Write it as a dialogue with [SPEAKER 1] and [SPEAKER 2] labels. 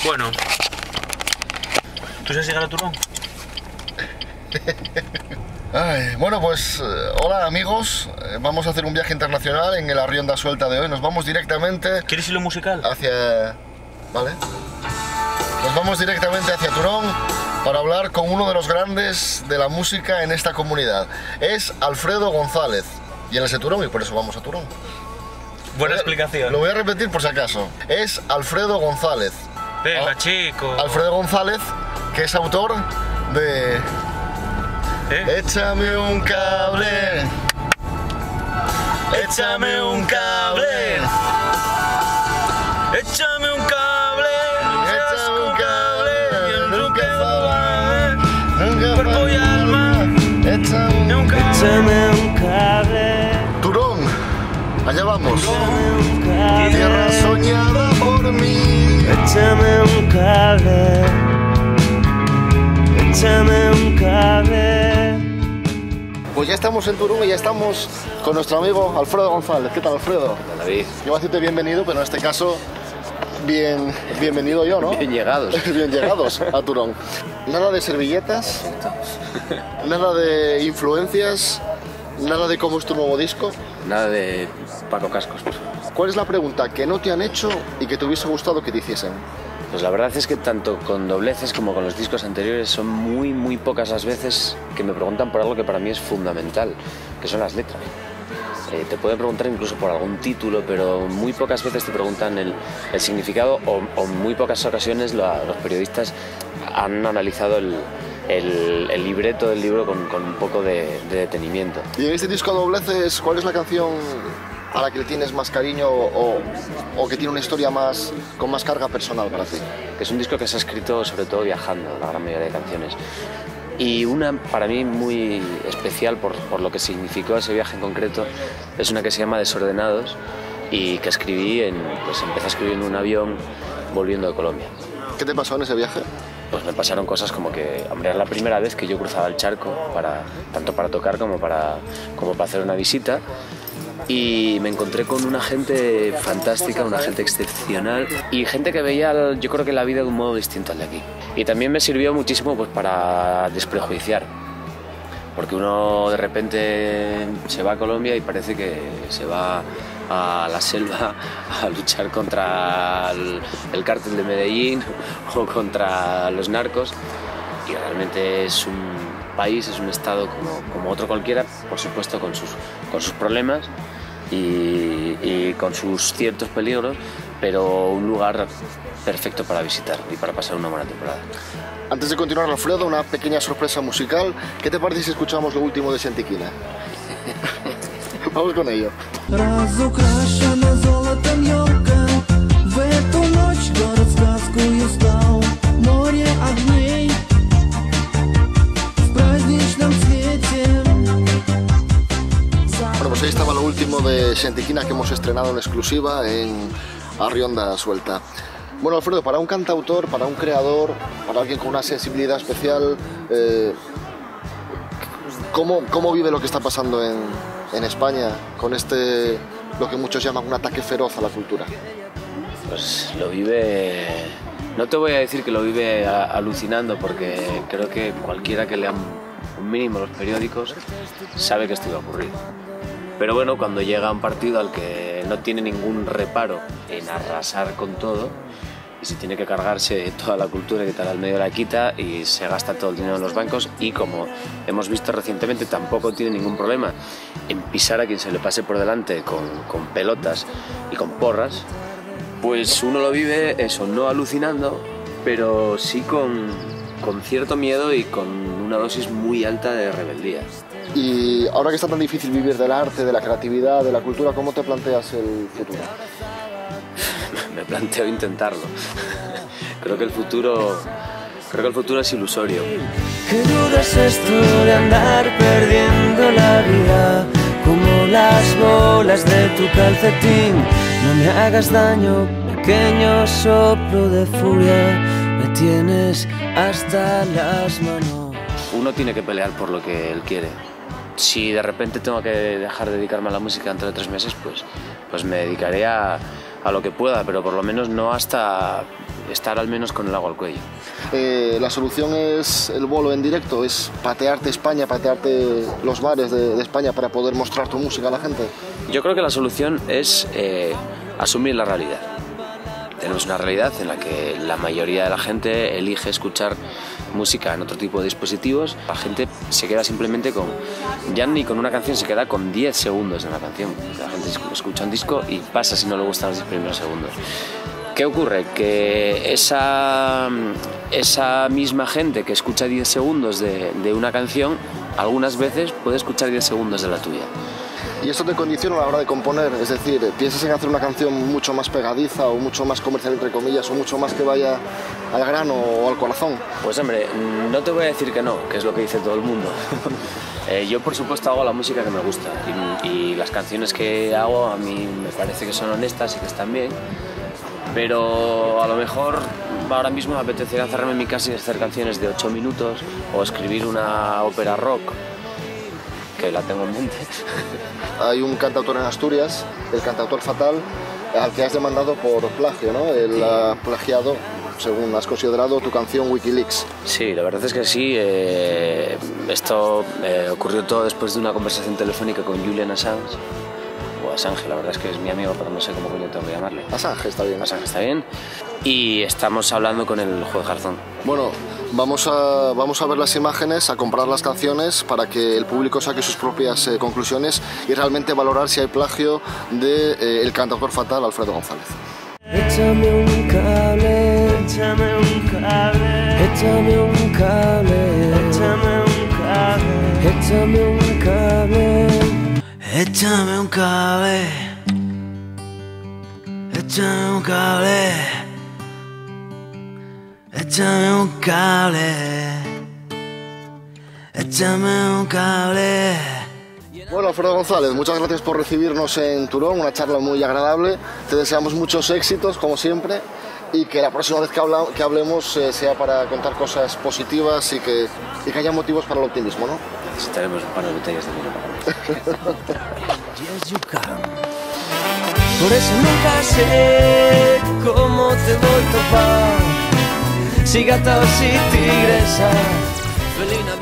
[SPEAKER 1] Bueno. ¿Tú sabes llegar a Turón?
[SPEAKER 2] Ay, bueno, pues hola amigos, vamos a hacer un viaje internacional en el Arrionda Suelta de hoy. Nos vamos directamente...
[SPEAKER 1] ¿Quieres hilo musical?
[SPEAKER 2] Hacia... Vale. Nos vamos directamente hacia Turón para hablar con uno de los grandes de la música en esta comunidad. Es Alfredo González. Y él es de Turón y por eso vamos a Turón.
[SPEAKER 1] Buena explicación.
[SPEAKER 2] Lo voy a repetir por si acaso. Es Alfredo González.
[SPEAKER 1] Venga, chico.
[SPEAKER 2] Alfredo González, que es autor de... Échame un cable. Échame un cable.
[SPEAKER 1] Échame un cable.
[SPEAKER 2] Échame un cable. Nunca falla. Nunca
[SPEAKER 1] Cuerpo y alma.
[SPEAKER 2] Échame un cable.
[SPEAKER 3] Échame un cable.
[SPEAKER 2] Turón. Allá vamos.
[SPEAKER 3] Échame un cable.
[SPEAKER 2] Tierra soñada por mí.
[SPEAKER 3] Échame un cable. Échame un cable.
[SPEAKER 2] Pues ya estamos en Turón y ya estamos con nuestro amigo Alfredo González. ¿Qué tal, Alfredo?
[SPEAKER 4] David,
[SPEAKER 2] Yo voy a decirte bienvenido, pero en este caso bienvenido yo, ¿no?
[SPEAKER 4] bien llegados.
[SPEAKER 2] Bien llegados a Turón. Nada de servilletas, nada de influencias, nada de cómo es tu nuevo disco.
[SPEAKER 4] Nada de Paco Cascos, por favor.
[SPEAKER 2] ¿Cuál es la pregunta que no te han hecho y que te hubiese gustado que te hiciesen?
[SPEAKER 4] Pues la verdad es que tanto con Dobleces como con los discos anteriores son muy pocas las veces que me preguntan por algo que para mí es fundamental, que son las letras. Te pueden preguntar incluso por algún título, pero muy pocas veces te preguntan el significado o en muy pocas ocasiones los periodistas han analizado el libreto del libro con un poco de detenimiento.
[SPEAKER 2] Y en este disco Dobleces, ¿cuál es la canción a la que le tienes más cariño o que tiene una historia con más carga personal para ti?
[SPEAKER 4] Que es un disco que se ha escrito sobre todo viajando, la gran mayoría de canciones. Y una para mí muy especial por lo que significó ese viaje en concreto es una que se llama Desordenados y que empecé a escribir en un avión volviendo de Colombia.
[SPEAKER 2] ¿Qué te pasó en ese viaje?
[SPEAKER 4] Pues me pasaron cosas como que, hombre, era la primera vez que yo cruzaba el charco, tanto para tocar como para hacer una visita. Y me encontré con una gente fantástica, una gente excepcional y gente que veía, yo creo que la vida de un modo distinto al de aquí. Y también me sirvió muchísimo pues para desprejuiciar, porque uno de repente se va a Colombia y parece que se va a la selva a luchar contra el cártel de Medellín o contra los narcos, y realmente es un país, es un estado como otro cualquiera, por supuesto con sus problemas y con sus ciertos peligros, pero un lugar perfecto para visitar y para pasar una buena temporada.
[SPEAKER 2] Antes de continuar, Alfredo, una pequeña sorpresa musical. ¿Qué te parece si escuchamos lo último de Xantiquina? Vamos con ello.
[SPEAKER 3] Разукрашена золотом ёлка. В эту ночь город сказкою стал. Море огней в праздничном свете.
[SPEAKER 2] Bueno, pues ahí estaba lo último de Xantiquina que hemos estrenado en exclusiva en Arrionda Suelta. Bueno, Alfredo, para un cantautor, para un creador, para alguien con una sensibilidad especial, ¿cómo vive lo que está pasando en España con lo que muchos llaman un ataque feroz a la cultura?
[SPEAKER 4] Pues lo vive, no te voy a decir que lo vive alucinando, porque creo que cualquiera que lea un mínimo los periódicos sabe que esto iba a ocurrir. Pero bueno, cuando llega un partido al que no tiene ningún reparo en arrasar con todo, y si tiene que cargarse toda la cultura que tal al medio la quita y se gasta todo el dinero en los bancos, y como hemos visto recientemente tampoco tiene ningún problema en pisar a quien se le pase por delante con pelotas y con porras, pues uno lo vive eso, no alucinando, pero sí con cierto miedo y con una dosis muy alta de rebeldía.
[SPEAKER 2] Y ahora que está tan difícil vivir del arte, de la creatividad, de la cultura, ¿cómo te planteas el futuro?
[SPEAKER 4] Me planteo intentarlo. Creo que el futuro es ilusorio.
[SPEAKER 3] Qué duro es esto de andar perdiendo la vida, como las bolas de tu calcetín. No me hagas daño, pequeño soplo de furia, me tienes hasta las manos.
[SPEAKER 4] Uno tiene que pelear por lo que él quiere. Si de repente tengo que dejar de dedicarme a la música dentro de 3 meses, pues me dedicaré a lo que pueda, pero por lo menos no hasta estar al menos con el agua al cuello.
[SPEAKER 2] La solución es el bolo en directo, es patearte España, patearte los bares de España para poder mostrar tu música a la gente.
[SPEAKER 4] Yo creo que la solución es asumir la realidad. Tenemos una realidad en la que la mayoría de la gente elige escuchar música en otro tipo de dispositivos. La gente se queda simplemente con, ya ni con una canción, se queda con 10 segundos en la canción. La gente escucha un disco y pasa si no le gustan los 10 primeros segundos. ¿Qué ocurre? Que esa misma gente que escucha 10 segundos de una canción, algunas veces puede escuchar 10 segundos de la tuya.
[SPEAKER 2] Y esto te condiciona a la hora de componer, es decir, piensas en hacer una canción mucho más pegadiza o mucho más comercial, entre comillas, o mucho más que vaya al grano o al corazón.
[SPEAKER 4] Pues hombre, no te voy a decir que no, que es lo que dice todo el mundo. Yo por supuesto hago la música que me gusta y las canciones que hago a mí me parece que son honestas y que están bien, pero a lo mejor ahora mismo me apetecería encerrarme en mi casa y hacer canciones de 8 minutos o escribir una ópera rock, que la tengo en mente.
[SPEAKER 2] Hay un cantautor en Asturias, el cantautor Fatal, al que has demandado por plagio, ¿no? Él ha plagiado, según has considerado, tu canción Wikileaks.
[SPEAKER 4] Sí, la verdad es que sí. Esto ocurrió todo después de una conversación telefónica con Julian Assange. O Assange, la verdad es que es mi amigo, pero no sé cómo coño tengo que llamarle.
[SPEAKER 2] Assange está bien.
[SPEAKER 4] Assange está bien. Y estamos hablando con el juez Garzón.
[SPEAKER 2] Bueno, vamos a ver las imágenes, a comparar las canciones para que el público saque sus propias conclusiones y realmente valorar si hay plagio del cantautor Fatal, Alfredo González.
[SPEAKER 3] Échame un cable, échame un cable, échame un cable, échame un cable, échame un cable, échame un cable, échame un cable, échame un cable, échame un cable.
[SPEAKER 2] Bueno, Alfredo González, muchas gracias por recibirnos en Turón, una charla muy agradable. Te deseamos muchos éxitos, como siempre, y que la próxima vez que hablemos sea para contar cosas positivas y que haya motivos para el optimismo, ¿no?
[SPEAKER 4] Necesitaremos un par de botellas de vino.
[SPEAKER 3] Por eso nunca sé cómo te voy a topar. Si gatos y tigresa, felina,